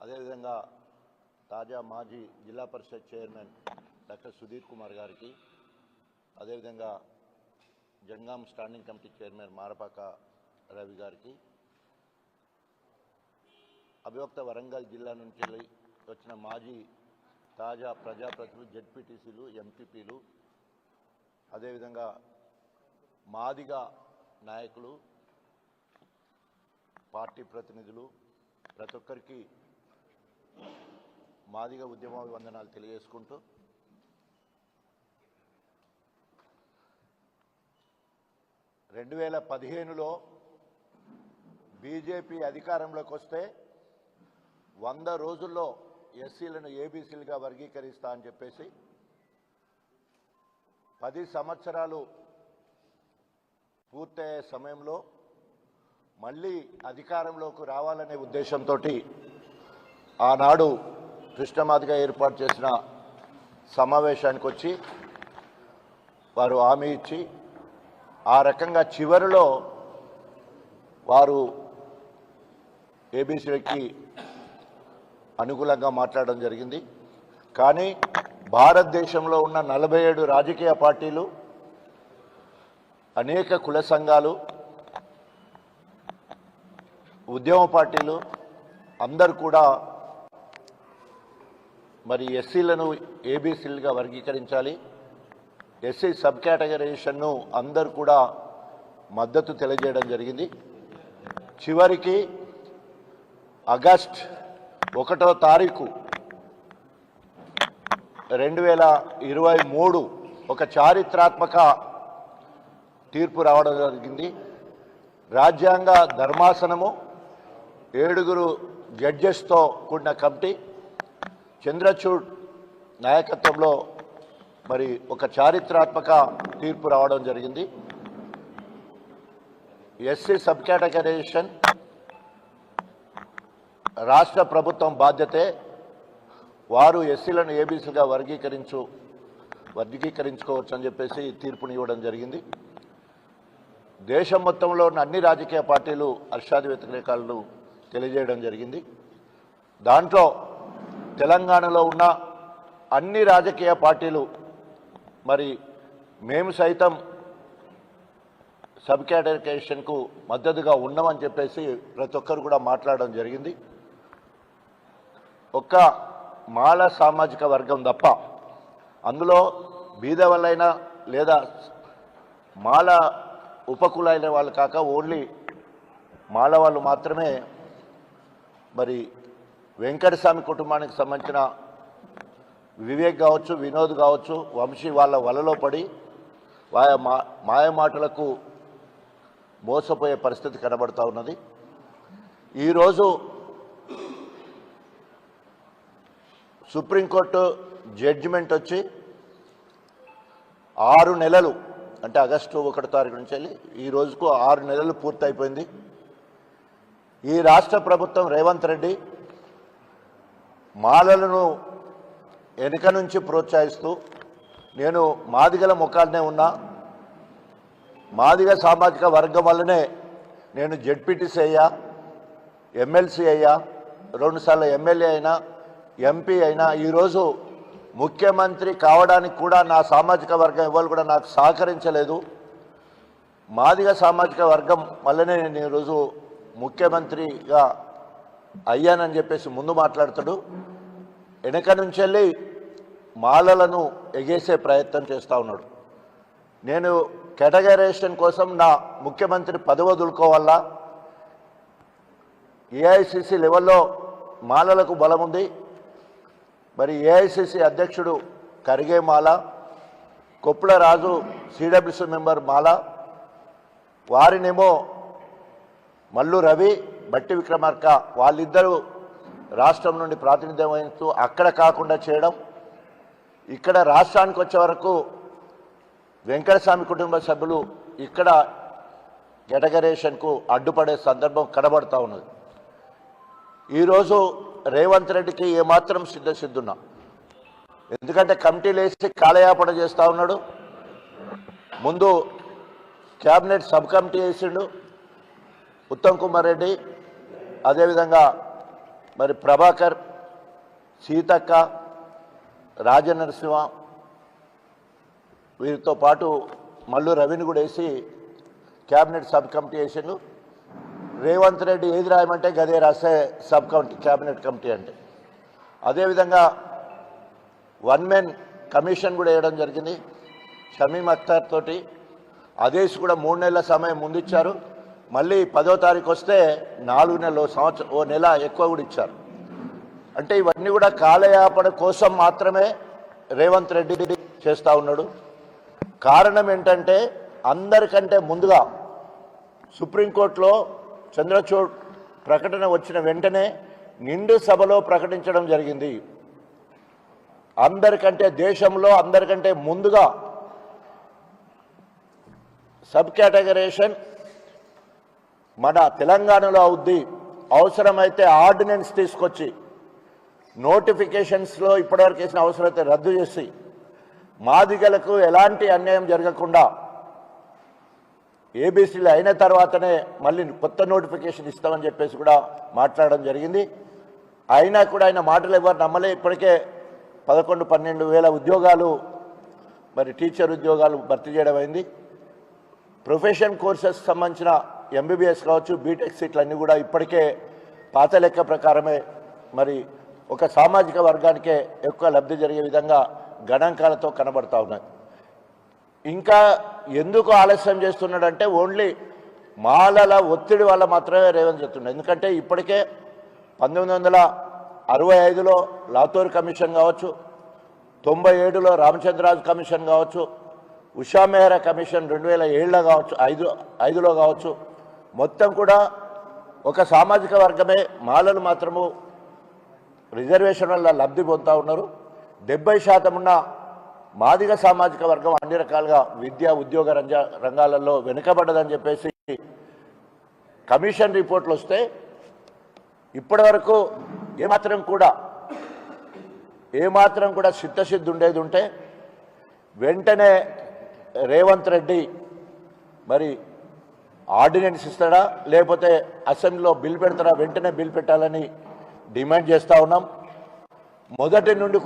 అదేవిధంగా తాజా మాజీ జిల్లా పరిషత్ చైర్మన్ డాక్టర్ సుధీర్ కుమార్ గారికి, అదేవిధంగా Jangaon standing committee chairman Marapaka Ravi గారికి, అభివక్త వరంగల్ జిల్లా నుంచి వచ్చిన మాజీ తాజా ప్రజాప్రతినిధులు, జెడ్పీటీసీలు, ఎంపీపీలు, అదేవిధంగా మాదిగా నాయకులు, పార్టీ ప్రతినిధులు, ప్రతి ఒక్కరికి మాదిగా ఉద్యమాభివందనాలు తెలియజేసుకుంటూ, రెండు 2015లో బీజేపీ అధికారంలోకి వస్తే 100 రోజుల్లో ఎస్సీలను ఏబీసీలుగా వర్గీకరిస్తా అని చెప్పేసి 10 సంవత్సరాలు పూర్తయ్యే సమయంలో మళ్ళీ అధికారంలోకి రావాలనే ఉద్దేశంతో ఆనాడు కృష్ణమాదిగా ఏర్పాటు చేసిన సమావేశానికి వచ్చి వారు హామీ ఇచ్చి, ఆ రకంగా చివరిలో వారు ఏబీసీలకి అనుకూలంగా మాట్లాడడం జరిగింది. కానీ భారతదేశంలో ఉన్న 47 రాజకీయ పార్టీలు, అనేక కుల సంఘాలు, ఉద్యమ పార్టీలు అందరూ కూడా మరి ఎస్సీలను ఏబీసీలుగా వర్గీకరించాలి, ఎస్సీ సబ్ కేటగరైజేషన్ను అందరూ కూడా మద్దతు తెలియజేయడం జరిగింది. చివరికి ఆగస్టు 1వ తారీఖు 2023 ఒక చారిత్రాత్మక తీర్పు రావడం జరిగింది. రాజ్యాంగ ధర్మాసనము 7 జడ్జెస్తో కూడిన కమిటీ చంద్రచూడ్ నాయకత్వంలో మరి ఒక చారిత్రాత్మక తీర్పు రావడం జరిగింది. ఎస్సీ సబ్ కేటగరైజేషన్ రాష్ట్ర ప్రభుత్వం బాధ్యతే, వారు ఎస్సీలను ఏబీసీగా వర్గీకరించుకోవచ్చు అని చెప్పేసి తీర్పుని ఇవ్వడం జరిగింది. దేశం మొత్తంలో ఉన్న అన్ని రాజకీయ పార్టీలు హర్షాది వ్యతిరేకాలను తెలియజేయడం జరిగింది. దాంట్లో తెలంగాణలో ఉన్న అన్ని రాజకీయ పార్టీలు మరి మేము సైతం సబ్ కేటగరైజేషన్కు మద్దతుగా ఉన్నామని చెప్పేసి ప్రతి ఒక్కరు కూడా మాట్లాడడం జరిగింది. ఒక్క మాల సామాజిక వర్గం తప్ప, అందులో బీద వాళ్ళైనా లేదా మాల ఉపకులైన వాళ్ళు కాక ఓన్లీ మాల వాళ్ళు మాత్రమే మరి వెంకటస్వామి కుటుంబానికి సంబంధించిన వివేక్ కావచ్చు, వినోద్ కావచ్చు, వంశీ వాళ్ళ వలలో పడి మాయమాటలకు మోసపోయే పరిస్థితి కనబడుతూ ఉన్నది. ఈరోజు సుప్రీంకోర్టు జడ్జిమెంట్ వచ్చి 6 నెలలు, అంటే ఆగస్టు 1వ తారీఖు నుంచి వెళ్ళి ఈ రోజుకు 6 నెలలు పూర్తయిపోయింది. ఈ రాష్ట్ర ప్రభుత్వం రేవంత్ రెడ్డి మాలలను వెనుక నుంచి ప్రోత్సహిస్తూ, నేను మాదిగల ముఖాన్నే ఉన్నా, మాదిగ సామాజిక వర్గం వల్లనే నేను జెడ్పీటీసీ అయ్యా, ఎమ్మెల్సీ అయ్యా, 2 సార్లు ఎమ్మెల్యే అయినా, ఎంపీ అయినా, ఈరోజు ముఖ్యమంత్రి కావడానికి కూడా నా సామాజిక వర్గం ఎవరు కూడా నాకు సహకరించలేదు, మాదిగ సామాజిక వర్గం వల్లనే నేను ఈరోజు ముఖ్యమంత్రిగా అయ్యానని చెప్పేసి ముందు మాట్లాడతాడు. వెనక నుంచి వెళ్ళి మాలలను ఎగేసే ప్రయత్నం చేస్తూ ఉన్నాడు. నేను కేటగరైజేషన్ కోసం నా ముఖ్యమంత్రి పదవి వదులుకోవాలా, ఏఐసిసి లెవెల్లో మాలలకు బలం ఉంది, మరి ఏఐసిసి అధ్యక్షుడు కరిగే మాల, కొప్పుల రాజు సిడబ్ల్యూసి మెంబర్ మాల, వారినేమో మల్లు రవి, బట్టి విక్రమార్క వాళ్ళిద్దరూ రాష్ట్రం నుండి ప్రాతినిధ్యం వహిస్తూ అక్కడ కాకుండా చేయడం, ఇక్కడ రాష్ట్రానికి వచ్చే వరకు వెంకటస్వామి కుటుంబ సభ్యులు ఇక్కడ కేటగరైజేషన్కు అడ్డుపడే సందర్భం కనబడుతూ ఉన్నది. ఈరోజు రేవంత్ రెడ్డికి ఏమాత్రం సిద్ధున్నా, ఎందుకంటే కమిటీలు వేసి కాలయాపన చేస్తూ ఉన్నాడు. ముందు క్యాబినెట్ సబ్ కమిటీ వేసిండు ఉత్తమ్ కుమార్ రెడ్డి, అదేవిధంగా మరి ప్రభాకర్, సీతక్క, రాజనరసింహ వీరితో పాటు మల్లు రవిని కూడా వేసి క్యాబినెట్ సబ్ కమిటీ వేసిండు. రేవంత్ రెడ్డి ఏది రాయమంటే గదే రాసే సబ్ కమిటీ, క్యాబినెట్ కమిటీ అంటే. అదేవిధంగా వన్ మెన్ కమిషన్ కూడా వేయడం జరిగింది షమీం అఖ్తర్ తోటి. ఆదేశ్ కూడా 3 నెలల సమయం ముందు ఇచ్చారు. మళ్ళీ 10వ తారీఖు వస్తే 4 నెలలు, సంవత్సరం, ఓ నెల ఎక్కువ కూడా ఇచ్చారు. అంటే ఇవన్నీ కూడా కాలయాపన కోసం మాత్రమే రేవంత్ రెడ్డి చేస్తూ ఉన్నాడు. కారణం ఏంటంటే అందరికంటే ముందుగా సుప్రీంకోర్టులో చంద్రచూడ్ ప్రకటన వచ్చిన వెంటనే నిండు సభలో ప్రకటించడం జరిగింది. అందరికంటే దేశంలో అందరికంటే ముందుగా సబ్ కేటగరైజేషన్ మన తెలంగాణలో అవుద్ది. అవసరమైతే ఆర్డినెన్స్ తీసుకొచ్చి నోటిఫికేషన్స్లో ఇప్పటివరకు వేసిన అవసరమైతే రద్దు చేసి మాదిగలకు ఎలాంటి అన్యాయం జరగకుండా ఏబీసీలు అయిన తర్వాతనే మళ్ళీ కొత్త నోటిఫికేషన్ ఇస్తామని చెప్పేసి కూడా మాట్లాడడం జరిగింది. అయినా కూడా ఆయన మాటలు ఎవరు నమ్మలే. ఇప్పటికే 11-12 వేల ఉద్యోగాలు మరి టీచర్ ఉద్యోగాలు భర్తీ చేయడం అయింది. ప్రొఫెషన్ కోర్సెస్ సంబంధించిన ఎంబీబీఎస్ కావచ్చు, బీటెక్ సీట్లు అన్నీ కూడా ఇప్పటికే పాత లెక్క ప్రకారమే మరి ఒక సామాజిక వర్గానికే ఎక్కువ లబ్ధి జరిగే విధంగా గణాంకాలతో కనబడతా ఉన్నాయి. ఇంకా ఎందుకు ఆలస్యం చేస్తున్నాడంటే ఓన్లీ మాలల ఒత్తిడి వల్ల మాత్రమే రేవంత్ చెప్తున్నాడు. ఎందుకంటే ఇప్పటికే 1965లో లాతూర్ కమిషన్ కావచ్చు, 97లో రామచంద్రరాజు కమిషన్ కావచ్చు, ఉషా మెహ్రా కమిషన్ 2007లో కావచ్చు, 5లో కావచ్చు, మొత్తం కూడా ఒక సామాజిక వర్గమే మాలలు మాత్రము రిజర్వేషన్ వల్ల లబ్ధి పొందుతూ ఉన్నారు. 70% ఉన్న మాదిగ సామాజిక వర్గం అన్ని రకాలుగా విద్యా ఉద్యోగ రంగాలలో వెనుకబడ్డదని చెప్పేసి కమిషన్ రిపోర్ట్లు వస్తే ఇప్పటి వరకు ఏమాత్రం కూడా చిత్తశుద్ధి ఉండేది ఉంటే వెంటనే రేవంత్ రెడ్డి మరి ఆర్డినెన్స్ ఇస్తాడా లేకపోతే అసెంబ్లీలో బిల్ పెడతాడా, వెంటనే బిల్ పెట్టాలని డిమాండ్ చేస్తూ ఉన్నాం. మొదటి నుండి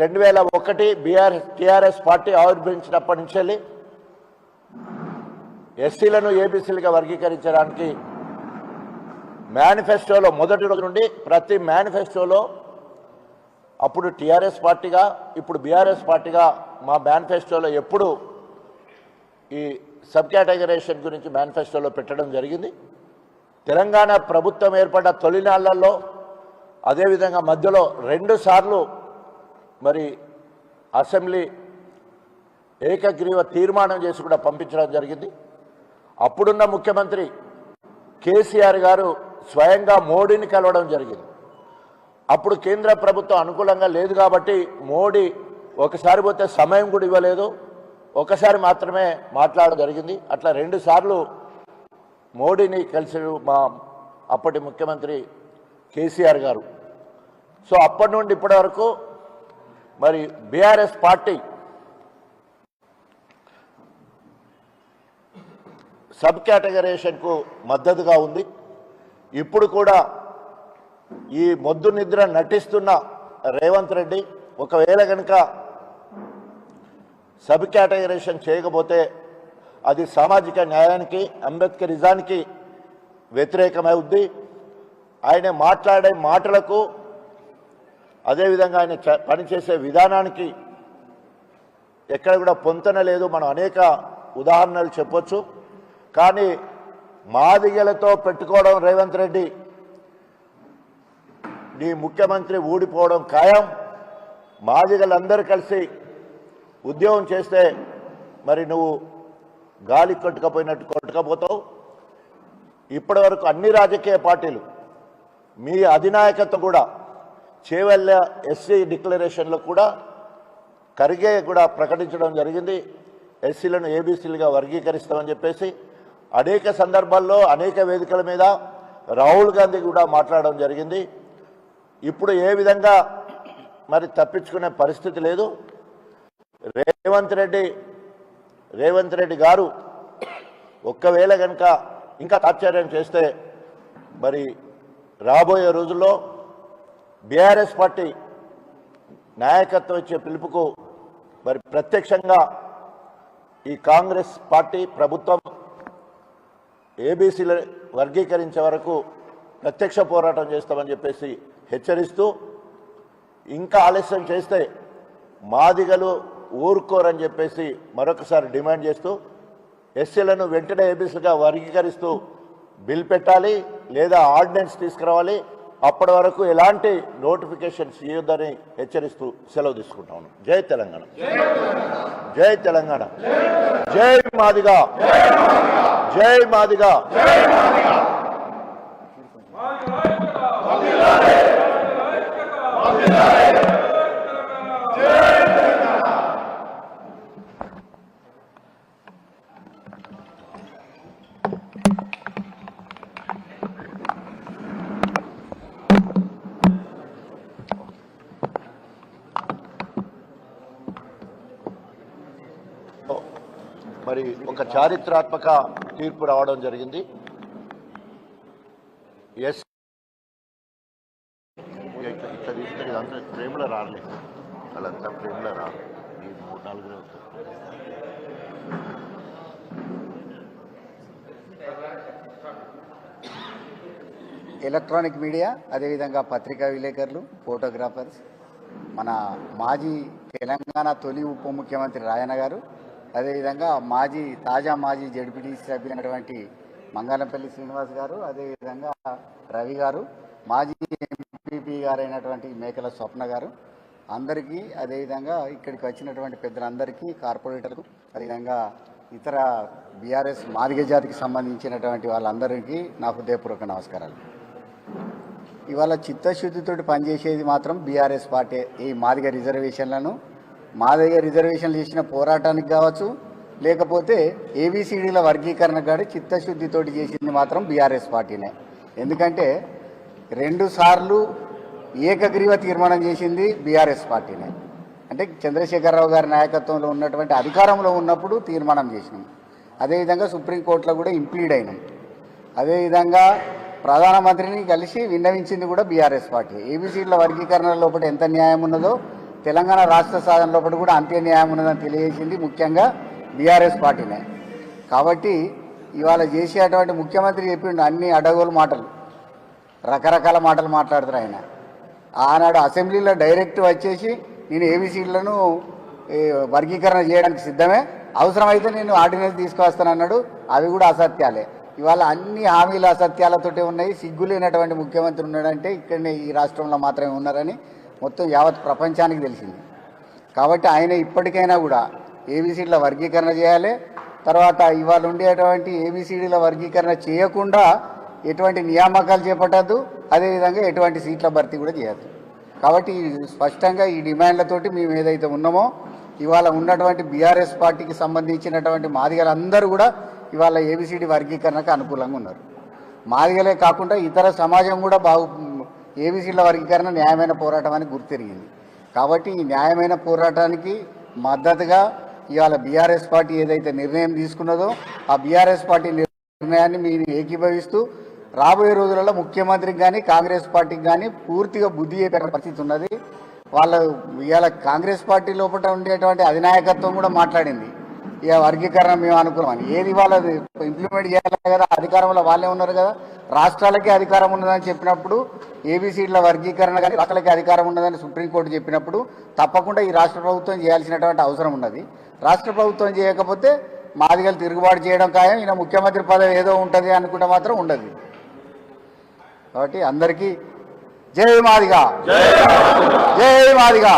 2001 టీఆర్ఎస్ పార్టీ ఆవిర్భవించినప్పటి నుంచి వెళ్ళి ఎస్సీలను ఏబీసీలుగా వర్గీకరించడానికి మేనిఫెస్టోలో మొదటి రోజు నుండి ప్రతి మేనిఫెస్టోలో అప్పుడు టీఆర్ఎస్ పార్టీగా ఇప్పుడు బీఆర్ఎస్ పార్టీగా మా మేనిఫెస్టోలో ఎప్పుడు ఈ సబ్ కేటగరైజేషన్ గురించి మేనిఫెస్టోలో పెట్టడం జరిగింది. తెలంగాణ ప్రభుత్వం ఏర్పడ్డ తొలినాళ్లలో అదేవిధంగా మధ్యలో 2 సార్లు మరి అసెంబ్లీ ఏకగ్రీవ తీర్మానం చేసి కూడా పంపించడం జరిగింది. అప్పుడున్న ముఖ్యమంత్రి కేసీఆర్ గారు స్వయంగా మోడీని కలవడం జరిగింది. అప్పుడు కేంద్ర ప్రభుత్వం అనుకూలంగా లేదు కాబట్టి మోడీ ఒకసారి పోతే సమయం కూడా ఇవ్వలేదు, ఒకసారి మాత్రమే మాట్లాడడం జరిగింది. అట్లా 2 సార్లు మోడీని కలిసి మా అప్పటి ముఖ్యమంత్రి కేసీఆర్ గారు. సో అప్పటి నుండి ఇప్పటి వరకు మరి బీఆర్ఎస్ పార్టీ సబ్ కేటగరైజేషన్కు మద్దతుగా ఉంది. ఇప్పుడు కూడా ఈ మొద్దు నిద్ర నటిస్తున్న రేవంత్ రెడ్డి ఒకవేళ కనుక సబ్ కేటగరైజేషన్ చేయకపోతే అది సామాజిక న్యాయానికి, అంబేద్కరిజానికి వ్యతిరేకమవుద్ది. ఆయన మాట్లాడే మాటలకు అదేవిధంగా ఆయన పనిచేసే విధానానికి ఎక్కడ కూడా పొంతన లేదు. మనం అనేక ఉదాహరణలు చెప్పొచ్చు. కానీ మాదిగలతో పెట్టుకోవడం రేవంత్ రెడ్డి, నీ ముఖ్యమంత్రి ఊడిపోవడం ఖాయం. మాదిగలందరూ కలిసి ఉద్యోగం చేస్తే మరి నువ్వు గాలి కొట్టుకపోతావు. ఇప్పటి వరకు అన్ని రాజకీయ పార్టీలు మీ అధినాయకత్వం కూడా చేవెళ్ళ ఎస్సీ డిక్లరేషన్లో కూడా ఖర్గే కూడా ప్రకటించడం జరిగింది. ఎస్సీలను ఏబీసీలుగా వర్గీకరిస్తామని చెప్పేసి అనేక సందర్భాల్లో అనేక వేదికల మీద రాహుల్ గాంధీ కూడా మాట్లాడడం జరిగింది. ఇప్పుడు ఏ విధంగా మరి తప్పించుకునే పరిస్థితి లేదు. రేవంత్ రెడ్డి గారు ఒక్కవేళ కనుక ఇంకా తాత్పర్యం చేస్తే మరి రాబోయే రోజుల్లో బీఆర్ఎస్ పార్టీ నాయకత్వం ఇచ్చే పిలుపుకు మరి ప్రత్యక్షంగా ఈ కాంగ్రెస్ పార్టీ ప్రభుత్వం ఏబీసీలు వర్గీకరించే వరకు ప్రత్యక్ష పోరాటం చేస్తామని చెప్పేసి హెచ్చరిస్తూ, ఇంకా ఆలస్యం చేస్తే మాదిగలు ఊరుకోరని చెప్పేసి మరొకసారి డిమాండ్ చేస్తూ ఎస్సీలను వెంటనే ఏబీసీలుగా వర్గీకరిస్తూ బిల్ పెట్టాలి లేదా ఆర్డినెన్స్ తీసుకురావాలి. అప్పటి వరకు ఎలాంటి నోటిఫికేషన్స్ ఇవ్వద్దని హెచ్చరిస్తూ సెలవు తీసుకుంటాను. జై తెలంగాణ, జై తెలంగాణ, జై మాదిగా, జై మాదిగా. మరి ఒక చారిత్రాత్మక తీర్పు రావడం జరిగింది. ఎస్ ఇట్లా తీసుకొని ఇదంతా ప్రేమలో రాలేదు, వాళ్ళంతా ప్రేమలో రాదు. ఈ 3-4 ఎలక్ట్రానిక్ మీడియా, అదేవిధంగా పత్రికా విలేకరులు, ఫోటోగ్రాఫర్స్, మన మాజీ తెలంగాణ తొలి ఉప ముఖ్యమంత్రి రాయన్న గారు, అదేవిధంగా తాజా మాజీ జడ్పీటీసీ సభ్యులైనటువంటి మంగళంపల్లి శ్రీనివాస్ గారు, అదేవిధంగా రవి గారు, మాజీ ఎంపీపీ గారైనటువంటి మేకల స్వప్న గారు, అందరికీ, అదేవిధంగా ఇక్కడికి వచ్చినటువంటి పెద్దలందరికీ, కార్పొరేటర్లకు, అదేవిధంగా ఇతర బీఆర్ఎస్ మాదిగ జాతికి సంబంధించినటువంటి వాళ్ళందరికీ నా హృదయపూర్వక నమస్కారాలు. ఇవాళ చిత్తశుద్ధితో పనిచేసేది మాత్రం బీఆర్ఎస్ పార్టీ. ఈ మాదిగ రిజర్వేషన్లు చేసిన పోరాటానికి కావచ్చు, లేకపోతే ఏబిసిడీల వర్గీకరణ కాడి చిత్తశుద్ధితోటి చేసింది మాత్రం బీఆర్ఎస్ పార్టీనే. ఎందుకంటే 2 సార్లు ఏకగ్రీవ తీర్మానం చేసింది బీఆర్ఎస్ పార్టీనే. అంటే చంద్రశేఖరరావు గారి నాయకత్వంలో ఉన్నటువంటి అధికారంలో ఉన్నప్పుడు తీర్మానం చేసినాం. అదేవిధంగా సుప్రీంకోర్టులో కూడా ఇంప్లీడ్ అయినాం. అదేవిధంగా ప్రధానమంత్రిని కలిసి విన్నవించింది కూడా బీఆర్ఎస్ పార్టీ. ఏబిసిడీల వర్గీకరణ లోపల ఎంత న్యాయం ఉన్నదో తెలంగాణ రాష్ట్ర సాధన లోపల కూడా అంతే న్యాయం ఉన్నదని తెలియజేసింది ముఖ్యంగా బీఆర్ఎస్ పార్టీనే. కాబట్టి ఇవాళ చేసేటువంటి ముఖ్యమంత్రి చెప్పిండు అన్ని అడగోలు మాటలు, రకరకాల మాటలు మాట్లాడుతారు ఆయన. ఆనాడు అసెంబ్లీలో డైరెక్ట్ వచ్చేసి నేను ఏబిసిడీలను వర్గీకరణ చేయడానికి సిద్ధమే, అవసరమైతే నేను ఆర్డినెన్స్ తీసుకొస్తానన్నాడు. అవి కూడా అసత్యాలే. ఇవాళ అన్ని హామీలు అసత్యాలతోటే ఉన్నాయి. సిగ్గులేనటువంటి ముఖ్యమంత్రి ఉన్నాడంటే ఇక్కడనే ఈ రాష్ట్రంలో మాత్రమే ఉన్నారని మొత్తం యావత్ ప్రపంచానికి తెలిసింది. కాబట్టి ఆయన ఇప్పటికైనా కూడా ఏబిసిడీల వర్గీకరణ చేయాలి. తర్వాత ఇవాళ ఉండేటువంటి ఏబిసిడీల వర్గీకరణ చేయకుండా ఎటువంటి నియామకాలు చేపట్టద్దు, అదేవిధంగా ఎటువంటి సీట్ల భర్తీ కూడా చేయద్దు. కాబట్టి స్పష్టంగా ఈ డిమాండ్లతోటి మేము ఏదైతే ఉన్నామో ఇవాళ ఉన్నటువంటి బీఆర్ఎస్ పార్టీకి సంబంధించినటువంటి మాదిగలందరూ కూడా ఇవాళ ఏబిసిడి వర్గీకరణకు అనుకూలంగా ఉన్నారు. మాదిగలే కాకుండా ఇతర సమాజం కూడా ఏబిసిడ్ల వర్గీకరణ న్యాయమైన పోరాటం అని గుర్తిరిగింది. కాబట్టి ఈ న్యాయమైన పోరాటానికి మద్దతుగా ఇవాళ బీఆర్ఎస్ పార్టీ ఏదైతే నిర్ణయం తీసుకున్నదో ఆ బీఆర్ఎస్ పార్టీ నిర్ణయాన్ని మీరు ఏకీభవిస్తూ రాబోయే రోజులలో ముఖ్యమంత్రికి కానీ కాంగ్రెస్ పార్టీకి కానీ పూర్తిగా బుద్ధి చెప్పే పరిస్థితి ఉన్నది. వాళ్ళ ఇవాళ కాంగ్రెస్ పార్టీ లోపల ఉండేటువంటి అధినాయకత్వం కూడా మాట్లాడింది, ఇక వర్గీకరణ మేము అనుకున్నామని. ఏది వాళ్ళ ఇంప్లిమెంట్ చేయాలి కదా, అధికారంలో వాళ్ళే ఉన్నారు కదా. రాష్ట్రాలకే అధికారం ఉన్నదని చెప్పినప్పుడు ఏబిసిడ్ల వర్గీకరణ కానీ రాష్ట్రాలకి అధికారం ఉన్నదని సుప్రీంకోర్టు చెప్పినప్పుడు తప్పకుండా ఈ రాష్ట్ర ప్రభుత్వం చేయాల్సినటువంటి అవసరం ఉన్నది. రాష్ట్ర ప్రభుత్వం చేయకపోతే మాదిగలు తిరుగుబాటు చేయడం ఖాయం, ఈయన ముఖ్యమంత్రి పదవి ఏదో ఉంటుంది అనుకుంటే మాత్రం ఉండదు. కాబట్టి అందరికీ జై మాదిగా, జై మాదిగా.